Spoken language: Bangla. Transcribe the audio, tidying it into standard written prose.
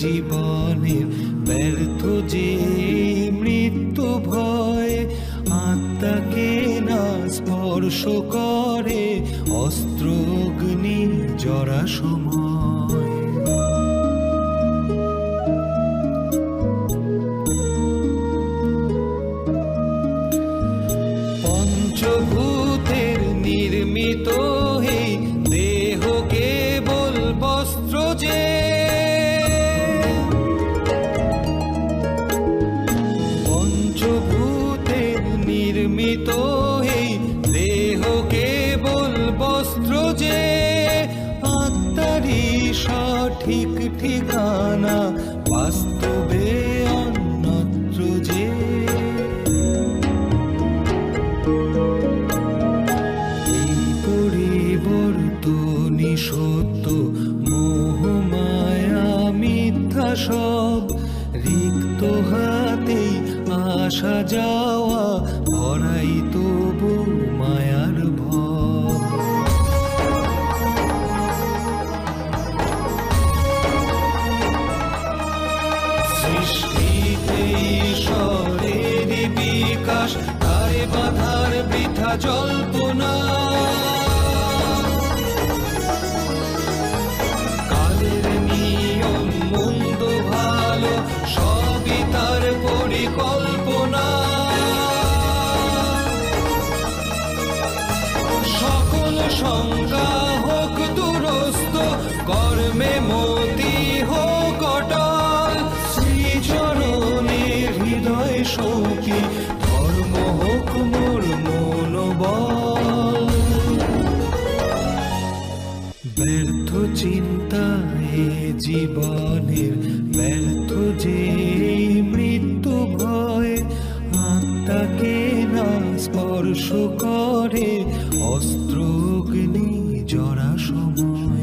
জীবনের ব্যর্থ যে মৃত্যু ভয়, আত্মাকে না স্পর্শ করে অস্ত্র অগ্নি জরা সময়। পঞ্চভূতের নির্মিত এই দেহ কেবল বস্ত্র যে, পঞ্চভূতের নির্মিত এই দেহ কেবল বস্ত্র যে, আত্মারই সঠিক ঠিকানা বাস্তবে অন্যত্র যে। পরিবর্তনী সত্য মোহ মায়া মিথ্যা সব, রিক্ত হাতেই আসা যাওয়া ভরাই তবু মায়ার ভব। সৃষ্টিতে ঈশ্বরের বিকাশ, তারে বাধার বৃথা জল্পনা। কালের নিয়ম মন্দ ভালো সবই তার পরিকল্পনা। সকল শঙ্কা হোক দুরস্ত, কর্মে মতি হোক অটল। শ্রীচরণের হৃদয় শোকি, ধর্ম হোক মোর মনোবল। ব্যর্থ চিন্তায় জীবনের ব্যর্থ যে মৃত্যু ভয়, আত্মাকে না স্পর্শ করে অস্ত্র অগ্নি জরা সময়।